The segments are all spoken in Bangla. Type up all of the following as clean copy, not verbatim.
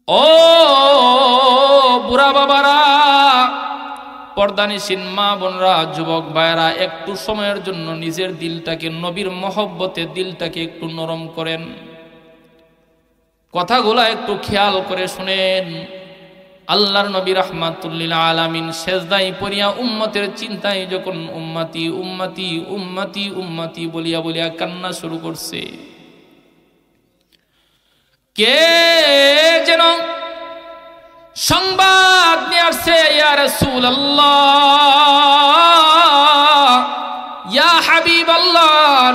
ও বুড়া বাবারা, পর্দানিসীন মা বোনরা, যুবক ভাইয়েরা, একটু সময়ের জন্য নিজের দিলটাকে, নবীর মহব্বতে দিলটাকে একটু নরম করেন। কথাগুলা একটু খেয়াল করে শুনেন। আল্লাহর নবী রাহমাতুল লিল আলামিন সেজদায় পড়িয়া উম্মতের চিন্তায় যখন উম্মতি উম্মতি উম্মতি উম্মতি বলিয়া বলিয়া কান্না শুরু করছে, কে যেন সংবাদ নিয়ে আসছে, ইয়া রাসূলুল্লাহ, ইয়া হাবিবাল্লাহ,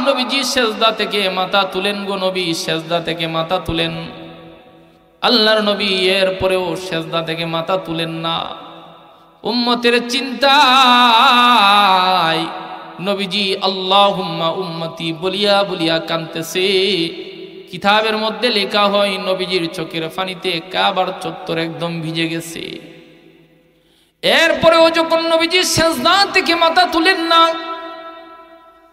নবীজি সেজদা থেকে মাথা তুলেন গো নবী, সেজদা থেকে মাথা তুলেন। আল্লাহর নবী এর পরেও সেজদা থেকে মাথা তুলেন না। উম্মতের চিন্তায় নবীজি আল্লাহুম্মা উম্মতি বলিয়া বলিয়া কাঁদতেছে। কিতাবের মধ্যে লেখা হয় নবীজির চোখের পানিতে কাবার চত্বর একদম ভিজে গেছে। এরপরেও যখন নবীজি সেজদা থেকে মাথা তুলেন না,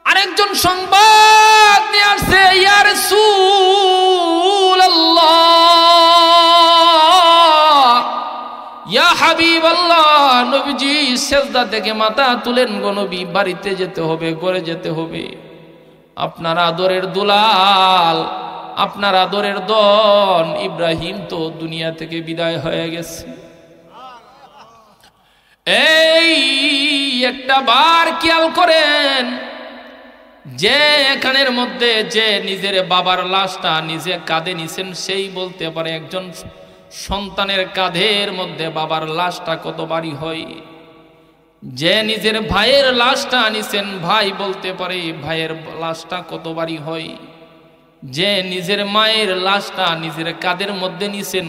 আরেকজন সংবাদ নিয়ে আসছে, ইয়া রাসূলুল্লাহ, ইয়া হাবিবাল্লাহ, নবীজি সেজদা থেকে মাথা তুলেন গো নবী, বাড়িতে যেতে হবে, ঘরে যেতে হবে। আপনার আদরের দুলাল, আপনার আদরের দন ইব্রাহিম তো দুনিয়া থেকে বিদায় হয়ে গেছে। এই একটা বার খেয়াল করেন, যে এখানের মধ্যে যে নিজের বাবার লাশটা নিজে কাঁধে নিছেন, সেই বলতে পারে একজন সন্তানের কাঁধের মধ্যে বাবার লাশটা কত ভারী হয়। যে নিজের ভাইয়ের লাশটা নিছেন, ভাই বলতে পারে ভাইয়ের লাশটা কত ভারী হয়। যে নিজের মায়ের লাশটা নিজের কাঁধের মধ্যে নিছেন,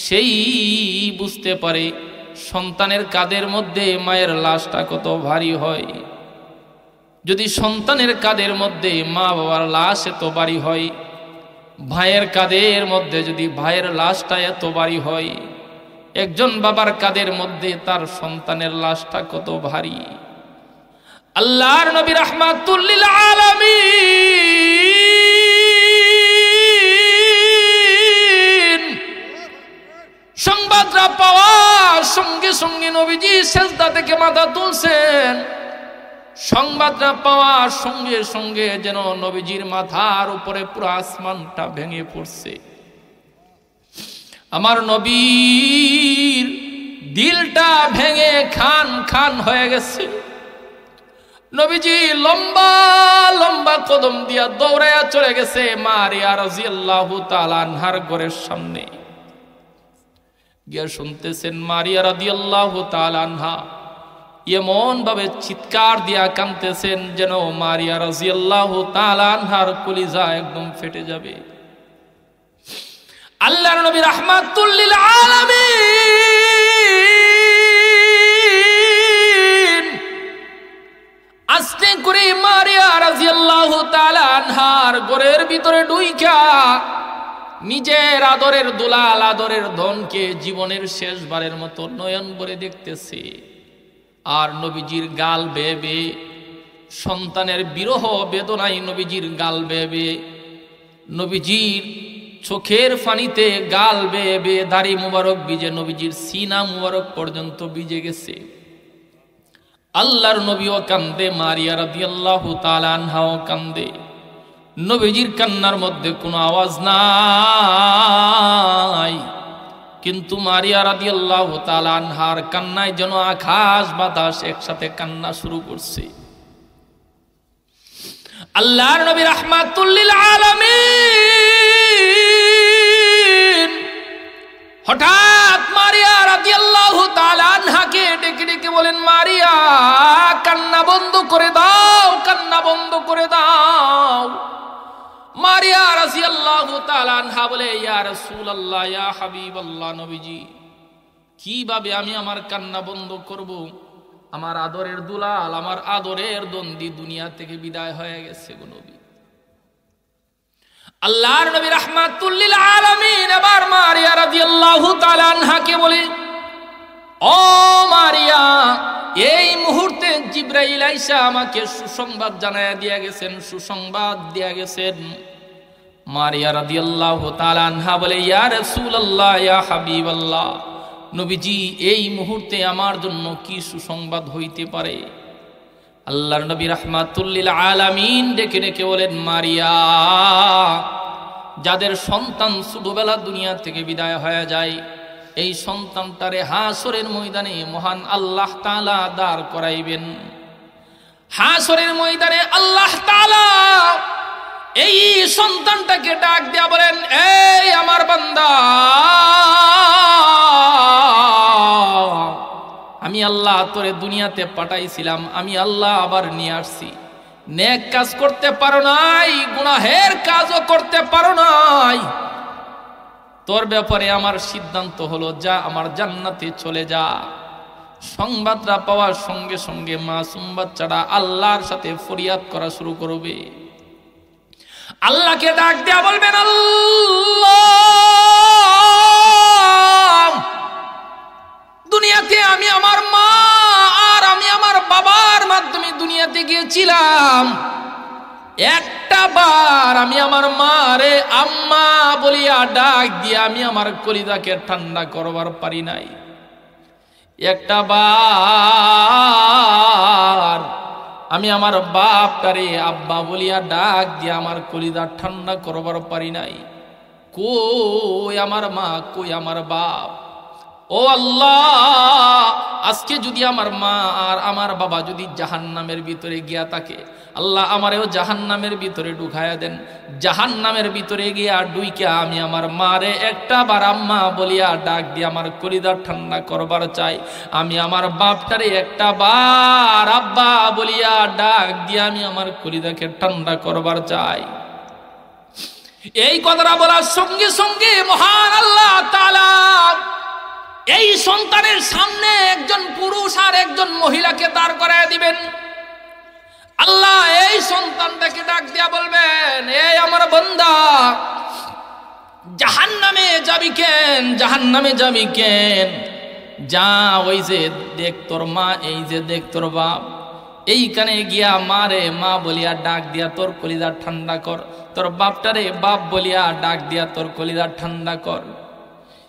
সেই বুঝতে পারে সন্তানের কাঁধের মধ্যে মায়ের লাশটা কত ভারী হয়। যদি সন্তানের কাঁধের মধ্যে মা বাবার লাশ এত ভারী হয়, ভাইয়ের কাঁধের মধ্যে যদি ভাইয়ের লাশটা এত ভারী হয়, একজন বাবার কাঁধের মধ্যে তার সন্তানের লাশটা কত ভারী। আল্লাহর নবী রাহমাতুল লিল আলামিন সংবাদটা পাওয়ার সঙ্গে সঙ্গে নবীজি সেজদা থেকে মাথা তুলছেন। সংবাদটা পাওয়ার সঙ্গে সঙ্গে যেন নবীজির মাথার উপরে পুরো আসমানটা ভেঙে পড়ছে। আমার নবীর দিলটা ভেঙে খান খান হয়ে গেছে। নবীজি লম্বা লম্বা কদম দিয়া দৌড়াইয়া চলে গেছে মারিয়া রাদিয়াল্লাহু তাআলা আনহার ঘরের সামনে গিয়ে শুনতেছেন মারিয়া রাদিয়াল্লাহু তাআলা আনহা এমন ভাবে চিৎকার দিয়া কাঁদতেছেন যেন মারিয়া রাদিয়াল্লাহু তাআলা আনহার কলিজা একদম ফেটে যাবে। আল্লাহর নবী রাহমাতুল লিল আলামিন আস্তে করে মারিয়া রাদিয়াল্লাহু তাআলা আনহার ঘরের ভিতরে ঢুইকা নিজের আদরের দুলাল আদরের ধনকে জীবনের শেষবারের মতো নয়ন ভরে দেখতেছে। আর নবীজির গাল বেয়ে বেয়ে সন্তানের বিরহ বেদনায় নবীজির গাল বেয়ে বেয়ে নবীজির চোখের পানিতে গাল বেয়ে বেয়ে দাড়ি মুবারক ভিজে নবীজির সিনা মুবারক পর্যন্ত ভিজে গেছে। আল্লাহর নবীও কান্দে, মারিয়া রাদিয়াল্লাহু তাআলা আনহাও কান্দে। নবীজির কান্নার মধ্যে কোনো আওয়াজ নাই, কিন্তু মারিয়া রাদিয়াল্লাহু তাআলা আনহার কান্নায় যেন আকাশ বাতাস একসাথে কান্না শুরু করছে। আল্লাহর নবী রাহমাতুল লিল আলামিন হঠাৎ মারিয়া রাদিয়াল্লাহু তাআলা আনহাকে ডেকে ডেকে বলেন, মারিয়া কান্না বন্ধ করে দাও, কান্না বন্ধ করে দাও। মারিয়া রাদিয়াল্লাহু তাআলা আনহা বলে, ইয়া রাসূলুল্লাহ, ইয়া হাবিবাল্লাহ, নবীজি কিভাবে আমি আমার কান্না বন্ধ করব? আমার আদরের দুলাল, আমার আদরের দন্দি দুনিয়া থেকে বিদায় হয়ে গেছে গো নবী। আল্লাহর নবী রাহমাতুল লিল আলামিন এবার মারিয়া রাদিয়াল্লাহু তাআলা আনহাকে বলে, ও মারিয়া, এই মুহূর্তে জিবরাইল আইসা আমাকে সুসংবাদ জানায়া দিয়া গেছেন, সুসংবাদ দিয়া গেছেন মারিয়া রাদিয়াল্লাহু তাআলা আনহা বলে, ইয়া রাসূলুল্লাহ, ইয়া হাবিবাল্লাহ, নবীজি এই মুহূর্তে আমার জন্য কি সুসংবাদ হইতে পারে? আল্লাহর নবী রাহমাতুল লিল আলামিন ডেকে ডেকে বলেন, মারিয়া, যাদের সন্তান ছোটবেলা দুনিয়া থেকে বিদায় হয়ে যায়, এই সন্তানটারে হাসরের ময়দানে মহান আল্লাহ তাআলা দাঁড় করাইবেন। হাসরের ময়দানে আল্লাহ তাআলা এই সন্তানটাকে ডাক দিয়া বলেন, এই আমার বান্দা, আমি আল্লাহ তোরে দুনিয়াতে পাঠাইছিলাম, আমি আল্লাহ আবার নিয়ে আসছি। নেক কাজ করতে পারো নাই, গুনাহের কাজও করতে পারো নাই, তোর ব্যাপারে আমার সিদ্ধান্ত হলো, যা আমার জান্নাতে চলে যা। সংবাদটা পাওয়ার সঙ্গে সঙ্গে মাসুম বাচ্চারা আল্লাহর সাথে ফরিয়াদ করা শুরু করবে। আল্লাহকে ডাক দেয়া বলবেন, আল্লাহ, দুনিয়াতে আমি আমার মা আর আমি আমার বাবার মাধ্যমে দুনিয়াতে গিয়েছিলাম, একটা বার আমি আমার মারে আম্মা বলিয়া ডাক দিয়ে আমি আমার কলিজাকে ঠান্ডা করবার পারি নাই। একটা বার আমি আমার বাপটারে আব্বা বলিয়া ডাক দিয়ে আমার কলিজা ঠান্ডা করবার পারি নাই। কই আমার মা, কই আমার বাপ? ও আল্লাহ, আজকে যদি আমার মা আর আমার বাবা যদি জাহান্নামের ভিতরে গিয়া থাকে, আল্লাহ আমারেও জাহান্নামের ভিতরে ঢুকায়া দেন। জাহান্নামের ভিতরে গিয়া ডুইকা আমি আমার মারে একটা বার আম্মা বলিয়া ডাক দিয়ে আমার কলিজা ঠান্ডা করবার চাই। আমি আমার বাপটারে একটা বার আব্বা বলিয়া ডাক দিয়ে আমি আমার কলিজাকে ঠান্ডা করবার চাই। এই কথাটা বলার সঙ্গে সঙ্গে মহান আল্লাহ তাআলা এই সন্তানের সামনে একজন পুরুষ আর একজন মহিলাকে দাঁড় করায় দিবেন। আল্লাহ এই সন্তানটাকে ডাক দিয়া বলবেন, এই আমার বান্দা, জাহান্নামে যাবি কেন? জাহান্নামে যাবি কেন? যা, ওই যে দেখ তোর মা, এই যে দেখ তোর বাপ, এইখানে গিয়া মারে মা বলিয়া ডাক দিয়া তোর কলিজা ঠান্ডা কর, তোর বাপটারে বাপ বলিয়া ডাক দিয়া তোর কলিজা ঠান্ডা কর।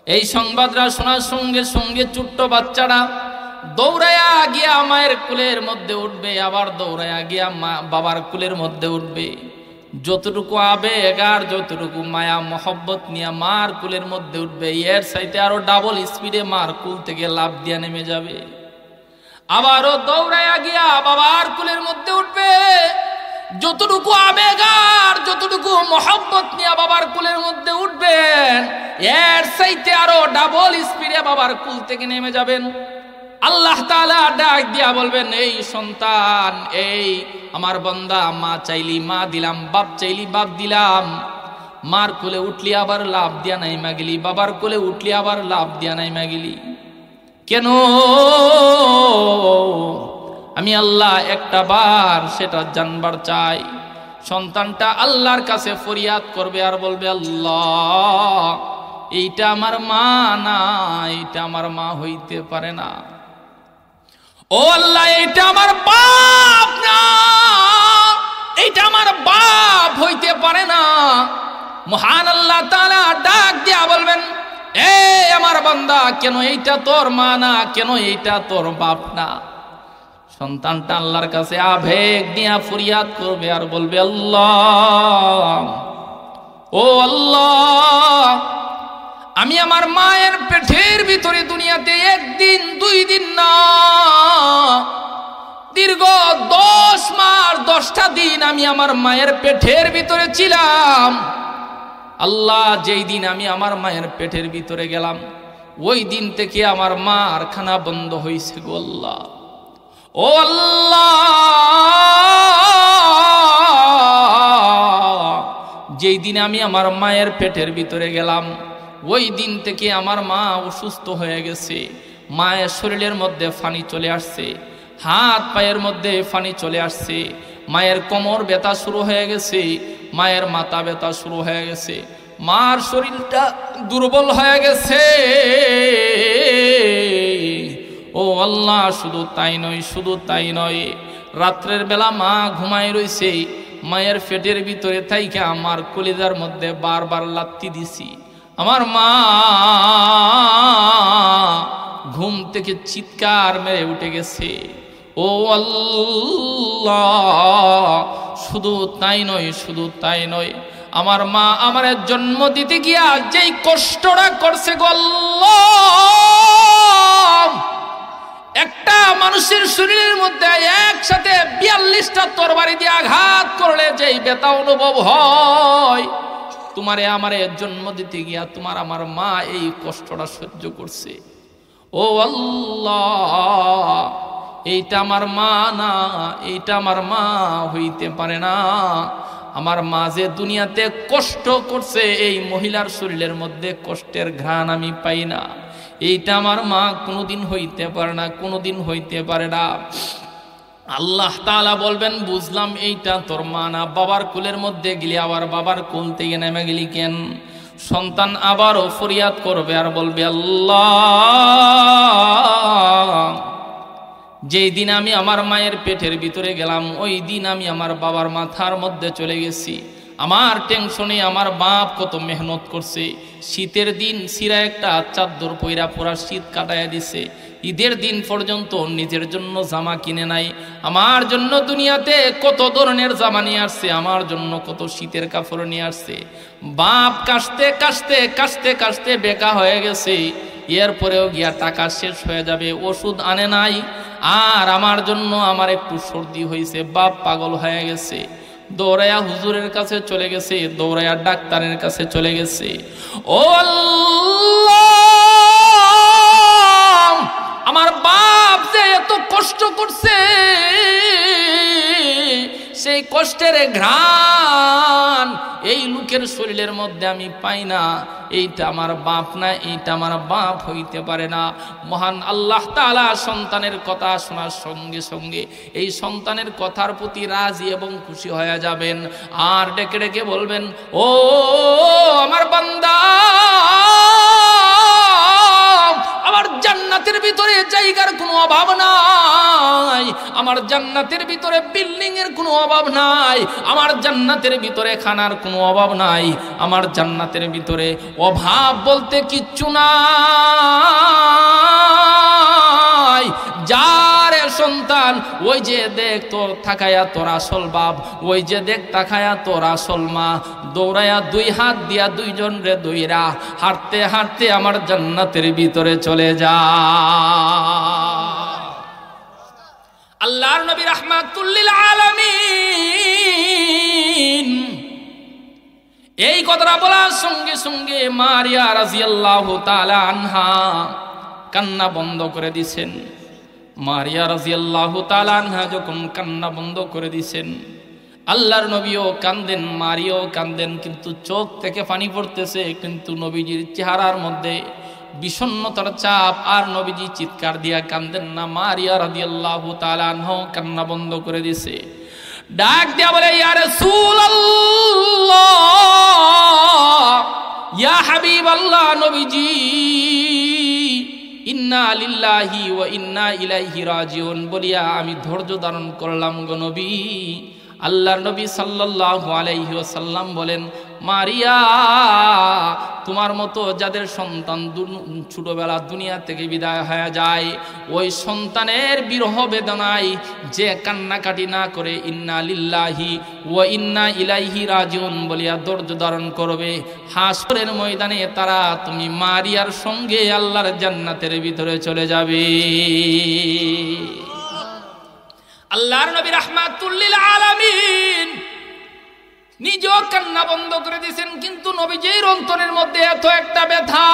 এই সংবাদটা শোনার সঙ্গে সঙ্গে ছোট্ট বাচ্চারা দৌড়াইয়া গিয়া মায়ের কুলের মধ্যে উঠবে, আবার দৌড়াইয়া গিয়া বাবার কুলের মধ্যে উঠবে। যতটুকু আবেগ আর যতটুকু মায়া মহব্বত নিয়ে মার কুলের মধ্যে উঠবে, এর সাইতে আরো ডাবল স্পিডে মার কুল থেকে লাফ দিয়া নেমে যাবে। আবারও দৌড়াইয়া গিয়া বাবার কুলের মধ্যে উঠবে। যতটুকু আবেগ আর যতটুকু মহব্বত নিয়ে বাবার কুলের মধ্যে উঠবেন, এর চাইতে আরো ডাবল স্পিডে বাবার কুল থেকে নেমে যাবেন। আল্লাহ তাআলা ডাক দিয়া বলবেন, এই সন্তান, এই আমার বান্দা, মা চাইলি মা দিলাম, বাপ চাইলি বাপ দিলাম। মার কোলে উঠলি আবার লাভ দিয়া নাইমা গেলি, বাবার কোলে উঠলি আবার লাভ দিয়া নাইমা গেলি কেন? আমি আল্লাহ একটা বার সেটা জানবার চাই। সন্তানটা আল্লাহর কাছে ফরিয়াদ করবে আর বলবে, আল্লাহ, এইটা আমার মা না, এইটা আমার মা হইতে পারে না। ও আল্লাহ, এইটা আমার বাপ না, এইটা আমার বাপ হইতে পারে না। মহান আল্লাহ তাআলা ডাক দিয়া বলবেন, এ আমার বান্দা, কেন এইটা তোর মা না, কেন এইটা তোর বাপ না? সন্তানটা আল্লাহর কাছে আবেগ নিয়ে ফরিয়াদ করবে আর বলবে, আল্লাহ, ও আল্লাহ, আমি আমার মায়ের পেটের ভিতরে দুনিয়াতে একদিন দুই দিন না, দীর্ঘ 10 মাস 10টা দিন আমি আমার মায়ের পেটের ভিতরে ছিলাম। আল্লাহ, যেই দিন আমি আমার মায়ের পেটের ভিতরে গেলাম, ওই দিন থেকে আমার মার খানা বন্ধ হয়েছে গো আল্লাহ। ও আল্লাহ, যেই দিন আমি আমার মায়ের পেটের ভিতরে গেলাম, ওই দিন থেকে আমার মা অসুস্থ হয়ে গেছে। মায়ের শরীরের মধ্যে ফানি চলে আসছে, হাত পায়ের মধ্যে ফানি চলে আসছে, মায়ের কোমর ব্যথা শুরু হয়ে গেছে, মায়ের মাথা ব্যথা শুরু হয়ে গেছে, মার শরীরটা দুর্বল হয়ে গেছে। ও আল্লাহ, শুধু তাই নয়, শুধু তাই নয়, রাত্রের বেলা মা ঘুমায় রইছে, মায়ের পেটের ভিতরে থাইকা আমার কলিজার মধ্যে বারবার লাত্তি দিছি। আমার মা ঘুম থেকে চিৎকার মেরে উঠে গেছে, ও আল্লাহ! শুধু তাই নয়, শুধু তাই নয়, আমার মা আমার জন্ম দিতে গিয়া যেই কষ্টটা করছে গো আল্লাহ, একটা মানুষের শরীরের মধ্যে একসাথে 42টা তরবারি দিয়ে আঘাত করলে যেই ব্যথা অনুভব হয়, তোমারে আমারে জন্ম দিতে গিয়া তোমার আমার মা এই কষ্টটা সহ্য করছে। ও আল্লাহ, এইটা আমার মা না, এইটা আমার মা হইতে পারে না। আমার মা যে দুনিয়াতে কষ্ট করছে, এই মহিলার শরীরের মধ্যে কষ্টের ঘ্রাণ আমি পাই না। এইটা আমার মা কোনোদিন হইতে পারে না, কোনোদিন হইতে পারে না। আল্লাহ তাআলা বলবেন, বুঝলাম এইটা তোর মা না। বাবার কোলের মধ্যে গেলি, আবার বাবার কোল থেকে নেমে গেলি কেন? সন্তান আবারও ফরিয়াদ করবে আর বলবে, আল্লাহ, যেই দিন আমি আমার মায়ের পেটের ভিতরে গেলাম, ওই দিন আমি আমার বাবার মাথার মধ্যে চলে গেছি। আমার টেনশনে আমার বাপ কত মেহনত করছে। শীতের দিন সিরা একটা চাদর পইরা পুরা শীত কাটাইয়া দিছে। ঈদের দিন পর্যন্ত নিজের জন্য জামা কিনে নাই। আমার জন্য দুনিয়াতে কত ধরনের জামা নিয়ে আসছে, আমার জন্য কত শীতের কাপড় নিয়ে আসছে। বাপ কাশতে কাশতে কাশতে কাশতে বেকা হয়ে গেছে। এরপরেও গিয়া টাকা শেষ হয়ে যাবে, ওষুধ আনে নাই। আর আমার জন্য আমার একটু সর্দি হয়েছে, বাপ পাগল হয়ে গেছে, দৌড়াইয়া হুজুরের কাছে চলে গেছে, দৌড়াইয়া ডাক্তারের কাছে চলে গেছে। ও আল্লাহ, আমার বাপ যে এত কষ্ট করছে, সেই কষ্টের ঘ্রাণ এই লোকের শরীরের মধ্যে আমি পাই না। এইটা আমার বাপ না, এইটা আমার বাপ হইতে পারে না। মহান আল্লাহ তাআলা সন্তানের কথা শোনার সঙ্গে সঙ্গে এই সন্তানের কথার প্রতি রাজি এবং খুশি হয়ে যাবেন। আর ডেকে ডেকে বলবেন, ও আমার বান্দা, আমার জান্নাতের ভিতরে জায়গার কোনো অভাব নাই, আমার জান্নাতের ভিতরে বিল্ডিং এর কোনো অভাব নাই, আমার জান্নাতের ভিতরে খানার কোনো অভাব নাই, আমার জান্নাতের ভিতরে অভাব বলতে কিচ্ছু নাই। যার সন্তান, ওই যে দেখ তোর থাকায়া তোর আসল বাপ, ওই যে দেখ তাকায়া তোর আসল মা, দৌড়ায়া দুই হাত দিয়া দুইজন রে দইরা হাঁটতে হাঁটতে আমার জান্নাতের ভিতরে চলে যা। আল্লাহর নবী রাহমাতুল লিল আলামিন এই কথাটা বলার সঙ্গে সঙ্গে মারিয়া রাদিয়াল্লাহু তাআলা আনহা কান্না বন্ধ করে দিছেন। মারিয়া রাদিয়াল্লাহু তাআলা আনহা যখন কান্না বন্ধ করে দিছেন, আল্লাহর নবীও কান্দেন, মারিয়াও কান্দেন, কিন্তু চোখ থেকে পানি পড়তেছে, কিন্তু নবীজির চেহারার মধ্যে বিষণ্ণতার চাপ। আর নবীজি চিৎকার দিয়া কান্দেন না। মারিয়া রাদিয়াল্লাহু তাআলা আনহা কান্না বন্ধ করে দিছে। ডাক দিয়া বলে, ইয়া রাসূলুল্লাহ, ইয়া হাবিবাল্লাহ, নবীজি, ইন্না লিল্লাহি ওয়া ইন্না ইলাইহি রাজিউন বলিয়া আমি ধৈর্য ধারণ করলাম গো নবী। আল্লাহর নবী সাল্লাল্লাহু আলাইহি ওয়াসাল্লাম বলেন, মারিয়া, তোমার মতো যাদের সন্তান ছোটবেলা দুনিয়া থেকে বিদায় হয়ে যায়, ওই সন্তানের বিরহ বেদনায় যে কান্নাকাটি না করে ইন্না লিল্লাহি ওয়া ইন্না ইলাইহি রাজিউন বলিয়া ধৈর্য ধারণ করবে, হাসরের ময়দানে তারা তুমি মারিয়ার সঙ্গে আল্লাহর জান্নাতের ভিতরে চলে যাবে। আল্লাহর নবী রাহমাতুল লিল আলামিন নিজেও কান্না বন্ধ করে দিয়েছেন, কিন্তু নবীজির অন্তরের মধ্যে এত একটা ব্যথা,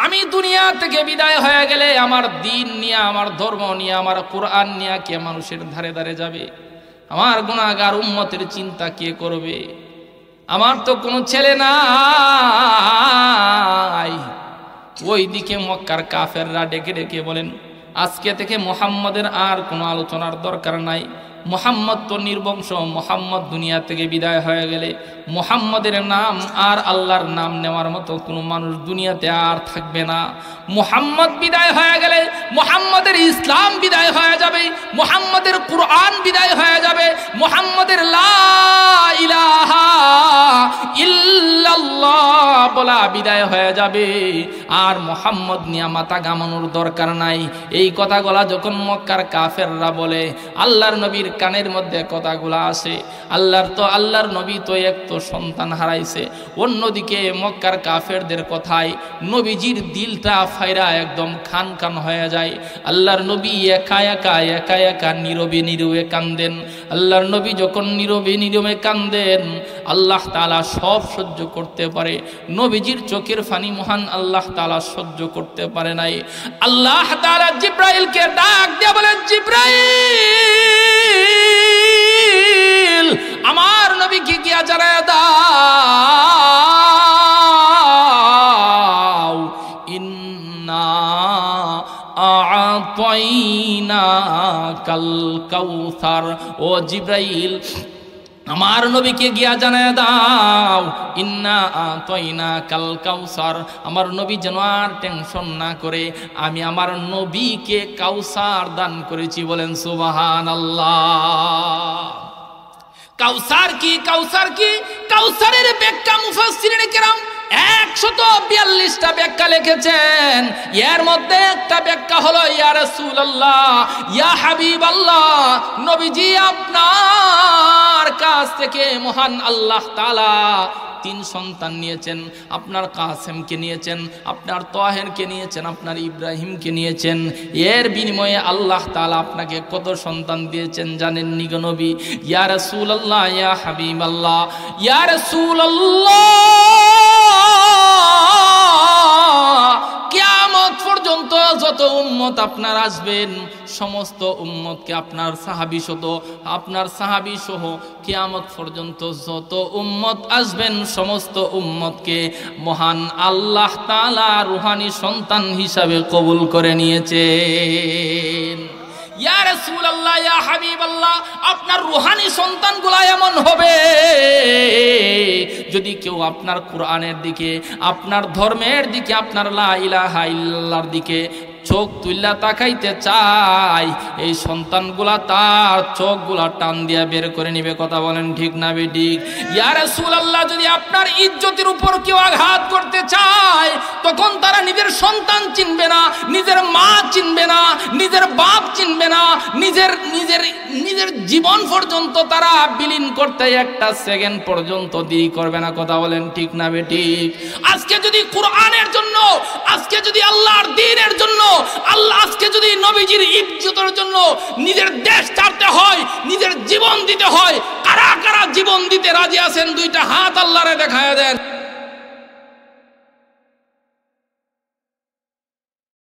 আমি দুনিয়া থেকে বিদায় হয়ে গেলে আমার দিন নিয়ে, আমার ধর্ম নিয়ে, আমার কোরআন নিয়ে কে মানুষের ধারে ধারে যাবে? আমার গুনাহগার উম্মতের চিন্তা কে করবে? আমার তো কোনো ছেলে নাই। ওইদিকে মক্কার কাফেররা ডেকে ডেকে বলেন, আজকে থেকে মুহাম্মাদের আর কোনো আলোচনার দরকার নাই, মুহাম্মদ তো নির্বংশ, মুহাম্মদ দুনিয়া থেকে বিদায় হয়ে গেলে মুহাম্মদের নাম আর আল্লাহর নাম নেওয়ার মতো কোনো মানুষ দুনিয়াতে আর থাকবে না। মুহাম্মদ বিদায় হয়ে গেলে মুহাম্মদের ইসলাম বিদায় হয়ে যাবে, মুহাম্মদের কুরআন বিদায় হয়ে যাবে, মুহাম্মদের লা ইলাহা ইল্লাল্লাহ বলা বিদায় হয়ে যাবে। আর মুহাম্মদ নিয়ে মাথা ঘামানোর দরকার নাই। এই কথাগুলা যখন মক্কার কাফেররা বলে, আল্লাহর নবীর কানের মধ্যে কথাগুলো আসে। আল্লাহর নবী তো এক তো সন্তান হারাইছে, অন্যদিকে মক্কার কাফেরদের কথায় নবীজির দিলটা ফাইরা একদম খান খান হয়ে যায়। আল্লাহর নবী একা একা নীরবে কান্দেন। আল্লাহর নবী যখন নীরবে কান্দেন, আল্লাহ তাআলা সব সহ্য করতে পারে, নবীজির চোখের পানি মহান আল্লাহ তাআলা সহ্য করতে পারে নাই। আল্লাহ তাআলা জিব্রাইলকে ডাক দিয়ে বলেন, জিব্রাইল আমার নবীকে গিয়া জানায় দাও, ইন্না আ'তাইনাকাল কাউসার। ও জিব্রাইল আমার নবীকে গিয়া জানায় দাও, ইন্না আ'তাইনাকাল কাউসার। আমার নবী যেন আর টেনশন না করে, আমি আমার নবীকে কাউসার দান করেছি। বলেন সুবহানাল্লাহ। কাউসার কি? কাউসারের ব্যাখ্যা মুফাসসিরিনে কেরাম 142টা ব্যাখ্যা লিখেছেন। এর মধ্যে একটা ব্যাখ্যা হলো, ইয়া রাসূলুল্লাহ, ইয়া হাবিবাল্লাহ, নবীজি আপনার কাছ থেকে মহান আল্লাহ তাআলা 3 সন্তান নিয়েছেন। আপনার কাসেমকে নিয়েছেন, আপনার তাহেরকে নিয়েছেন, আপনার ইব্রাহিমকে নিয়েছেন। এর বিনিময়ে আল্লাহ তাআলা আপনাকে কত সন্তান দিয়েছেন জানেন নি গো নবী? ইয়া রাসূলুল্লাহ, ইয়া হাবিবাল্লাহ, ইয়া রাসূলুল্লাহ, কিয়ামত পর্যন্ত যত উম্মত আপনার আসবেন, সমস্ত উম্মতকে আপনার সাহাবী সহ কিয়ামত পর্যন্ত যত উম্মত আসবেন, সমস্ত উম্মতকে মহান আল্লাহ তাআলা রূহানি সন্তান হিসাবে কবুল করে নিয়েছেন। ইয়া রাসূলুল্লাহ, ইয়া হাবিবাল্লাহ, আপনার রূহানি সন্তানগুলো এমন হবে, যদি কেউ আপনার কোরআনের দিকে, আপনার ধর্মের দিকে, আপনার লা ইলাহা ইল্লাল্লাহর দিকে চোখ তুইলা তাকাইতে চায়, এই সন্তানগুলা তার চোখগুলা টান দিয়া বের করে নিবে। কথা বলেন ঠিক না বেঠিক? ইয়া রাসূলুল্লাহ, যদি আপনার ইজ্জতের উপর কেউ আঘাত করতে চায়, তখন তারা নিজের সন্তান চিনবে না, নিজের মা চিনবে না, নিজের বাপ চিনবে না, নিজের জীবন পর্যন্ত তারা বিলীন করতে 1 সেকেন্ড পর্যন্ত দেরি করবে না। কথা বলেন ঠিক না বেঠিক? আজকে যদি কোরআনের জন্য, আজকে যদি আল্লাহর দ্বীনের জন্য, আজকে যদি নবীজির ইজ্জতের জন্য নিজের দেশ ছাড়তে হয়, নিজের জীবন দিতে হয়, কারা কারা জীবন দিতে রাজি আছেন? 2টা হাত আল্লাহরে দেখায় দেন।